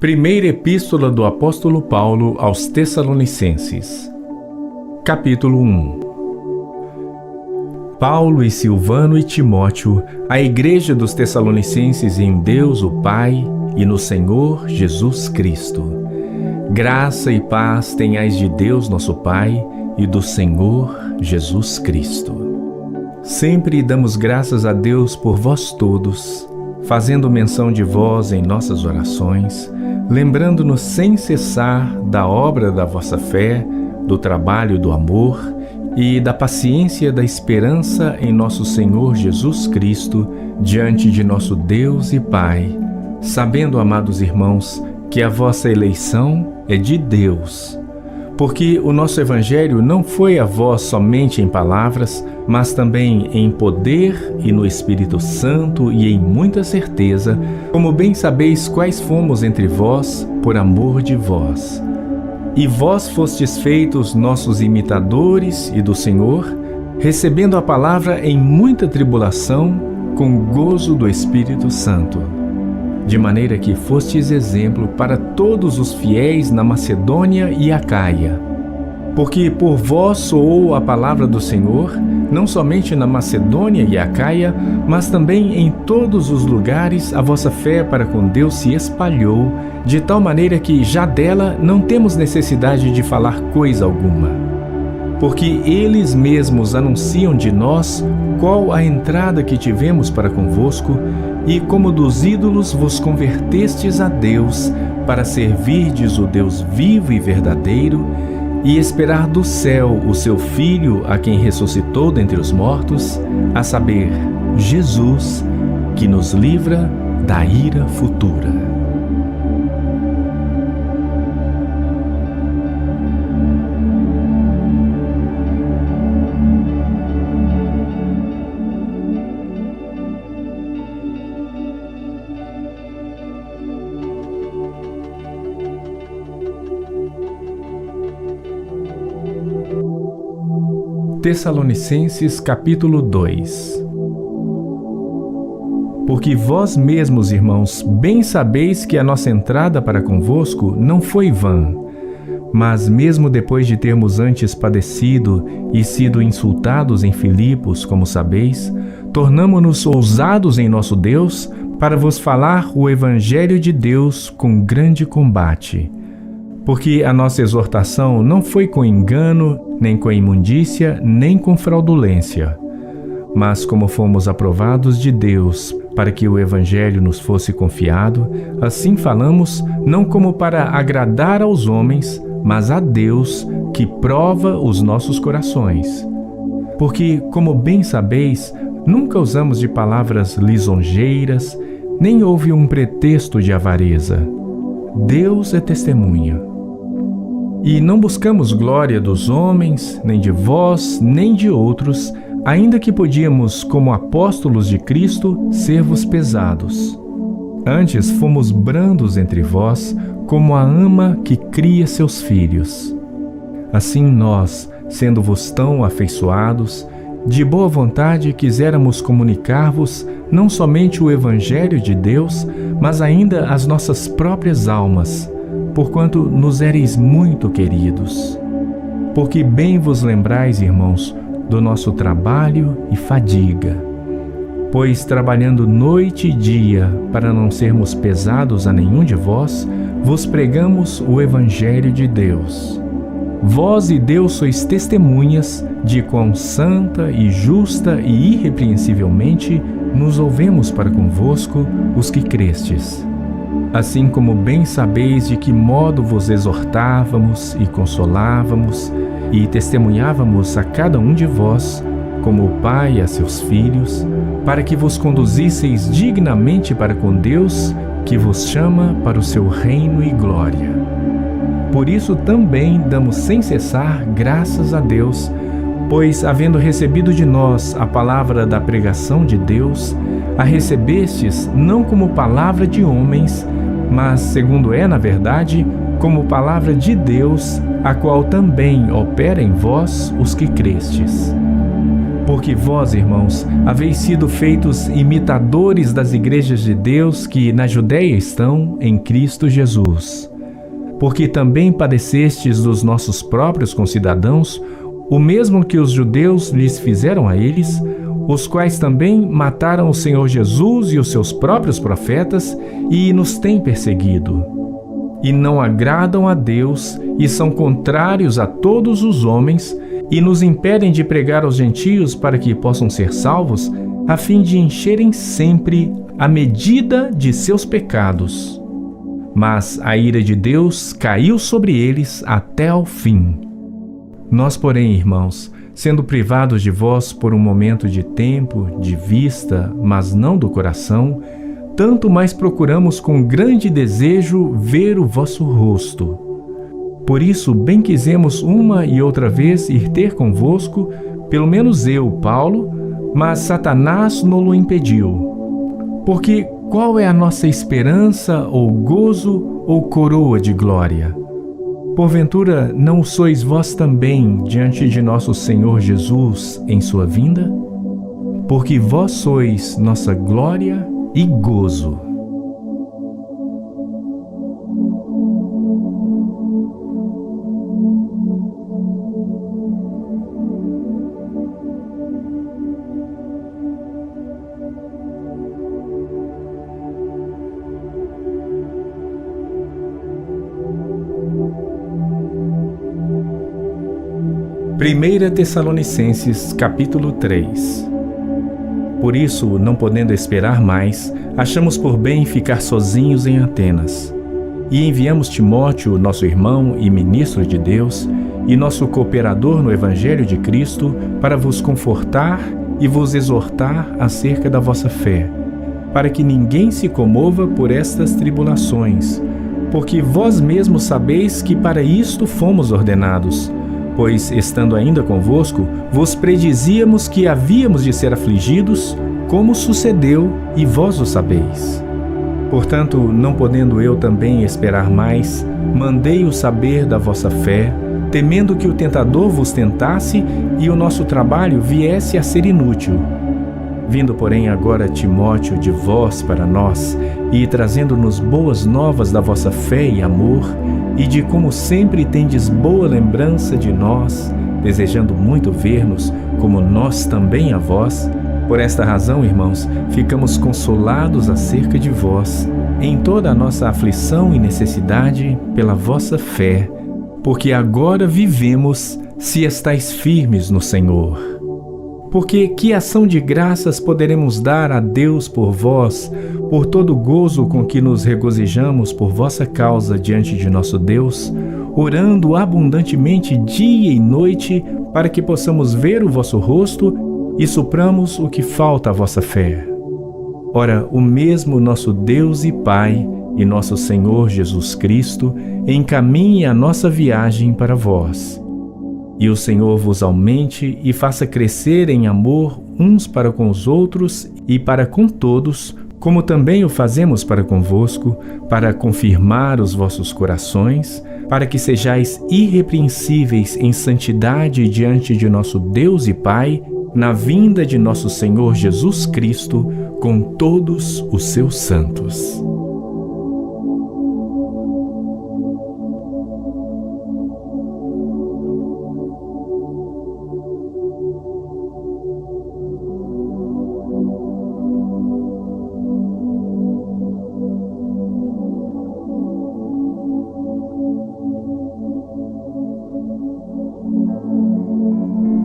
Primeira Epístola do Apóstolo Paulo aos Tessalonicenses. Capítulo 1. Paulo e Silvano e Timóteo, à Igreja dos Tessalonicenses em Deus o Pai e no Senhor Jesus Cristo. Graça e paz tenhais de Deus nosso Pai e do Senhor Jesus Cristo. Sempre damos graças a Deus por vós todos, fazendo menção de vós em nossas orações, lembrando-nos sem cessar da obra da vossa fé, do trabalho do amor e da paciência da esperança em nosso Senhor Jesus Cristo, diante de nosso Deus e Pai, sabendo, amados irmãos, que a vossa eleição é de Deus. Porque o nosso Evangelho não foi a vós somente em palavras, mas também em poder e no Espírito Santo e em muita certeza, como bem sabeis quais fomos entre vós, por amor de vós. E vós fostes feitos nossos imitadores e do Senhor, recebendo a palavra em muita tribulação, com gozo do Espírito Santo. De maneira que fostes exemplo para todos os fiéis na Macedônia e Acaia. Porque por vós soou a palavra do Senhor, não somente na Macedônia e Acaia, mas também em todos os lugares a vossa fé para com Deus se espalhou, de tal maneira que já dela não temos necessidade de falar coisa alguma. Porque eles mesmos anunciam de nós qual a entrada que tivemos para convosco, e como dos ídolos vos convertestes a Deus, para servirdes o Deus vivo e verdadeiro, e esperar do céu o seu Filho, a quem ressuscitou dentre os mortos, a saber, Jesus, que nos livra da ira futura. Tessalonicenses capítulo 2. Porque vós mesmos, irmãos, bem sabeis que a nossa entrada para convosco não foi vã, mas mesmo depois de termos antes padecido e sido insultados em Filipos, como sabeis, tornamo-nos ousados em nosso Deus para vos falar o Evangelho de Deus com grande combate. Porque a nossa exortação não foi com engano, nem com imundícia, nem com fraudulência. Mas como fomos aprovados de Deus para que o Evangelho nos fosse confiado, assim falamos, não como para agradar aos homens, mas a Deus, que prova os nossos corações. Porque, como bem sabeis, nunca usamos de palavras lisonjeiras, nem houve um pretexto de avareza. Deus é testemunha. E não buscamos glória dos homens, nem de vós, nem de outros, ainda que podíamos, como apóstolos de Cristo, ser-vos pesados. Antes fomos brandos entre vós, como a ama que cria seus filhos. Assim nós, sendo-vos tão afeiçoados, de boa vontade quiséramos comunicar-vos não somente o Evangelho de Deus, mas ainda as nossas próprias almas, porquanto nos éreis muito queridos. Porque bem vos lembrais, irmãos, do nosso trabalho e fadiga. Pois trabalhando noite e dia, para não sermos pesados a nenhum de vós, vos pregamos o Evangelho de Deus. Vós e Deus sois testemunhas de quão santa e justa e irrepreensivelmente nos ouvemos para convosco, os que crestes. Assim como bem sabeis de que modo vos exortávamos e consolávamos e testemunhávamos a cada um de vós, como o Pai a seus filhos, para que vos conduzisseis dignamente para com Deus, que vos chama para o seu reino e glória. Por isso também damos sem cessar graças a Deus, pois, havendo recebido de nós a palavra da pregação de Deus, a recebestes não como palavra de homens, mas, segundo é na verdade, como palavra de Deus, a qual também opera em vós os que crestes. Porque vós, irmãos, haveis sido feitos imitadores das igrejas de Deus que na Judéia estão em Cristo Jesus. Porque também padecestes dos nossos próprios concidadãos, o mesmo que os judeus lhes fizeram a eles, os quais também mataram o Senhor Jesus e os seus próprios profetas e nos têm perseguido. E não agradam a Deus e são contrários a todos os homens e nos impedem de pregar aos gentios para que possam ser salvos, a fim de encherem sempre a medida de seus pecados. Mas a ira de Deus caiu sobre eles até ao fim. Nós, porém, irmãos, sendo privados de vós por um momento de tempo, de vista, mas não do coração, tanto mais procuramos com grande desejo ver o vosso rosto. Por isso, bem quisemos uma e outra vez ir ter convosco, pelo menos eu, Paulo, mas Satanás nos-lo impediu. Porque qual é a nossa esperança, ou gozo, ou coroa de glória? Porventura, não o sois vós também diante de nosso Senhor Jesus em sua vinda? Porque vós sois nossa glória e gozo. Primeira Tessalonicenses, capítulo 3. Por isso, não podendo esperar mais, achamos por bem ficar sozinhos em Atenas. E enviamos Timóteo, nosso irmão e ministro de Deus, e nosso cooperador no Evangelho de Cristo, para vos confortar e vos exortar acerca da vossa fé, para que ninguém se comova por estas tribulações, porque vós mesmos sabeis que para isto fomos ordenados. Pois, estando ainda convosco, vos predizíamos que havíamos de ser afligidos, como sucedeu, e vós o sabeis. Portanto, não podendo eu também esperar mais, mandei-o saber da vossa fé, temendo que o tentador vos tentasse e o nosso trabalho viesse a ser inútil. Vindo, porém, agora Timóteo de vós para nós, e trazendo-nos boas novas da vossa fé e amor, e de como sempre tendes boa lembrança de nós, desejando muito ver-nos, como nós também a vós, por esta razão, irmãos, ficamos consolados acerca de vós, em toda a nossa aflição e necessidade, pela vossa fé, porque agora vivemos, se estáis firmes no Senhor. Porque que ação de graças poderemos dar a Deus por vós, por todo o gozo com que nos regozijamos por vossa causa diante de nosso Deus, orando abundantemente dia e noite, para que possamos ver o vosso rosto e supramos o que falta à vossa fé. Ora, o mesmo nosso Deus e Pai e nosso Senhor Jesus Cristo encaminhe a nossa viagem para vós. E o Senhor vos aumente e faça crescer em amor uns para com os outros e para com todos, como também o fazemos para convosco, para confirmar os vossos corações, para que sejais irrepreensíveis em santidade diante de nosso Deus e Pai, na vinda de nosso Senhor Jesus Cristo, com todos os seus santos.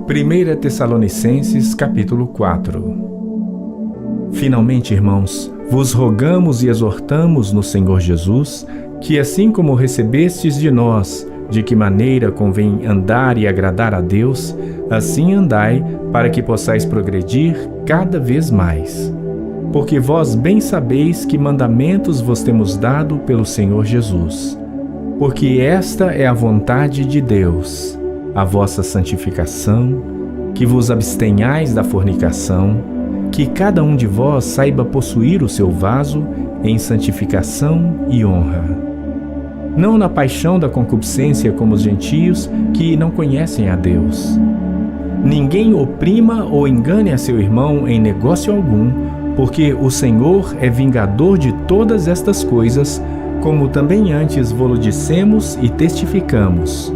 Primeira Tessalonicenses, capítulo 4. Finalmente, irmãos, vos rogamos e exortamos no Senhor Jesus, que assim como recebestes de nós, de que maneira convém andar e agradar a Deus, assim andai, para que possais progredir cada vez mais. Porque vós bem sabeis que mandamentos vos temos dado pelo Senhor Jesus. Porque esta é a vontade de Deus, a vossa santificação, que vos abstenhais da fornicação, que cada um de vós saiba possuir o seu vaso em santificação e honra. Não na paixão da concupiscência como os gentios que não conhecem a Deus. Ninguém oprima ou engane a seu irmão em negócio algum, porque o Senhor é vingador de todas estas coisas, como também antes vô-lo dissemos e testificamos.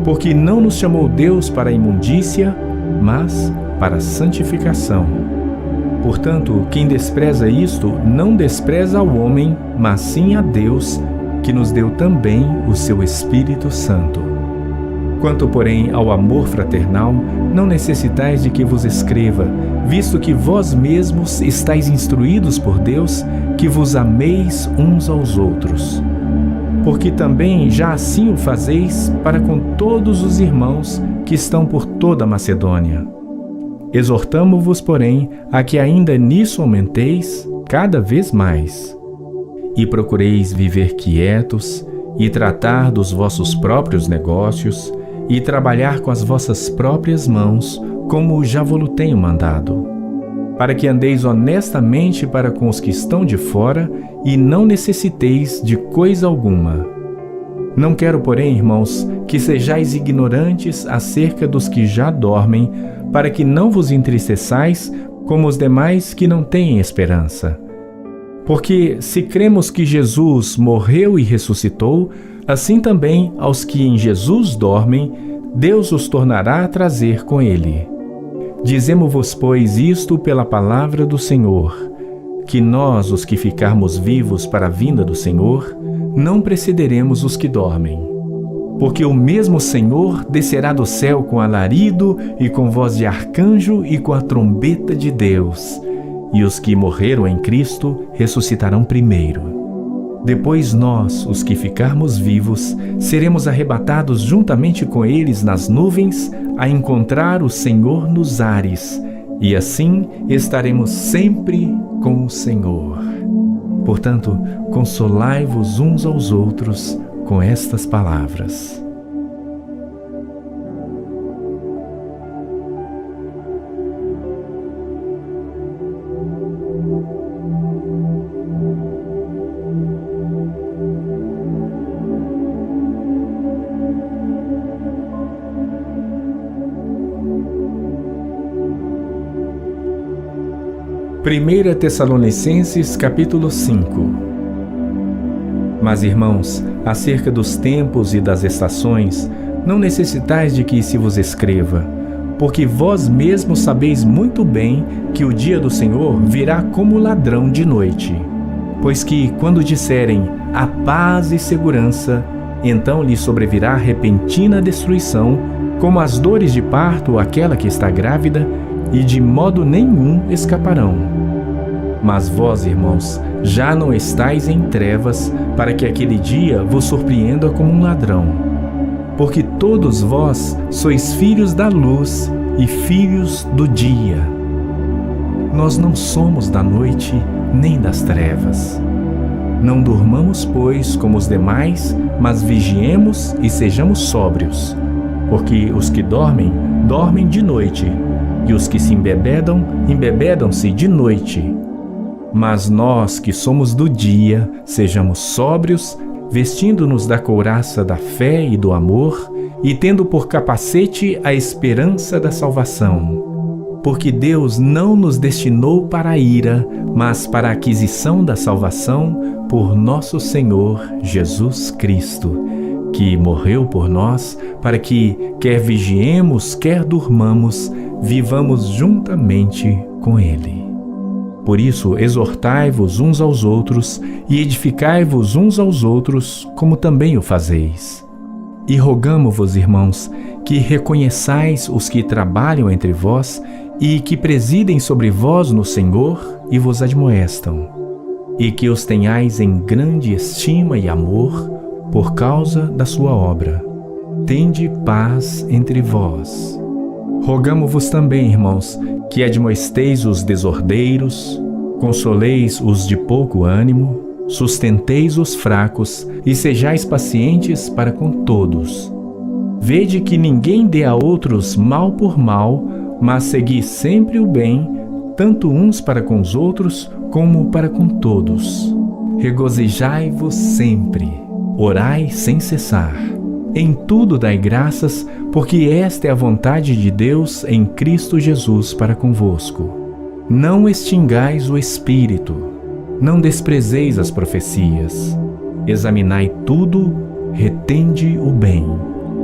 Porque não nos chamou Deus para a imundícia, mas para a santificação. Portanto, quem despreza isto, não despreza ao homem, mas sim a Deus, que nos deu também o seu Espírito Santo. Quanto, porém, ao amor fraternal, não necessitais de que vos escreva, visto que vós mesmos estáis instruídos por Deus, que vos ameis uns aos outros. Porque também já assim o fazeis para com todos os irmãos que estão por toda a Macedônia. Exortamo-vos, porém, a que ainda nisso aumenteis cada vez mais. E procureis viver quietos, e tratar dos vossos próprios negócios, e trabalhar com as vossas próprias mãos, como já vos tenho mandado, para que andeis honestamente para com os que estão de fora, e não necessiteis de coisa alguma. Não quero, porém, irmãos, que sejais ignorantes acerca dos que já dormem, para que não vos entristeçais como os demais que não têm esperança. Porque se cremos que Jesus morreu e ressuscitou, assim também aos que em Jesus dormem, Deus os tornará a trazer com ele. Dizemo-vos, pois, isto pela palavra do Senhor, que nós, os que ficarmos vivos para a vinda do Senhor, não precederemos os que dormem. Porque o mesmo Senhor descerá do céu com alarido e com voz de arcanjo e com a trombeta de Deus, e os que morreram em Cristo ressuscitarão primeiro. Depois nós, os que ficarmos vivos, seremos arrebatados juntamente com eles nas nuvens a encontrar o Senhor nos ares, e assim estaremos sempre com o Senhor. Portanto, consolai-vos uns aos outros com estas palavras. Primeira Tessalonicenses capítulo 5. Mas, irmãos, acerca dos tempos e das estações, não necessitais de que se vos escreva, porque vós mesmos sabeis muito bem que o dia do Senhor virá como ladrão de noite. Pois que, quando disserem a paz e segurança, então lhe sobrevirá repentina destruição, como as dores de parto àquela que está grávida, e de modo nenhum escaparão. Mas vós, irmãos, já não estáis em trevas, para que aquele dia vos surpreenda como um ladrão. Porque todos vós sois filhos da luz e filhos do dia. Nós não somos da noite nem das trevas. Não durmamos, pois, como os demais, mas vigiemos e sejamos sóbrios. Porque os que dormem, dormem de noite, e os que se embebedam, embebedam-se de noite. Mas nós que somos do dia, sejamos sóbrios, vestindo-nos da couraça da fé e do amor, e tendo por capacete a esperança da salvação. Porque Deus não nos destinou para a ira, mas para a aquisição da salvação por nosso Senhor Jesus Cristo, que morreu por nós, para que, quer vigiemos, quer durmamos, vivamos juntamente com Ele. Por isso, exortai-vos uns aos outros e edificai-vos uns aos outros, como também o fazeis. E rogamo-vos, irmãos, que reconheçais os que trabalham entre vós e que presidem sobre vós no Senhor e vos admoestam, e que os tenhais em grande estima e amor por causa da sua obra. Tende paz entre vós. Rogamo-vos também, irmãos, que admoesteis os desordeiros, consoleis os de pouco ânimo, sustenteis os fracos e sejais pacientes para com todos. Vede que ninguém dê a outros mal por mal, mas segui sempre o bem, tanto uns para com os outros como para com todos. Regozijai-vos sempre, orai sem cessar. Em tudo dai graças, porque esta é a vontade de Deus em Cristo Jesus para convosco. Não extingais o Espírito, não desprezeis as profecias. Examinai tudo, retende o bem.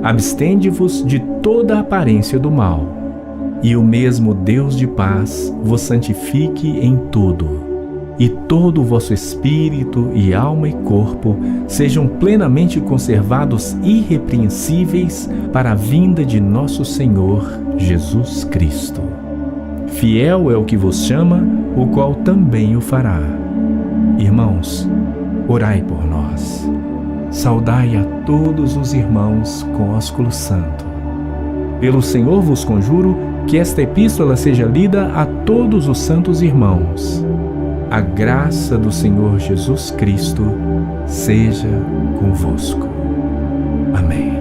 Abstende-vos de toda aparência do mal. E o mesmo Deus de paz vos santifique em tudo. E todo o vosso espírito e alma e corpo sejam plenamente conservados irrepreensíveis para a vinda de nosso Senhor Jesus Cristo. Fiel é o que vos chama, o qual também o fará. Irmãos, orai por nós. Saudai a todos os irmãos com ósculo santo. Pelo Senhor vos conjuro que esta epístola seja lida a todos os santos irmãos. A graça do Senhor Jesus Cristo seja convosco. Amém.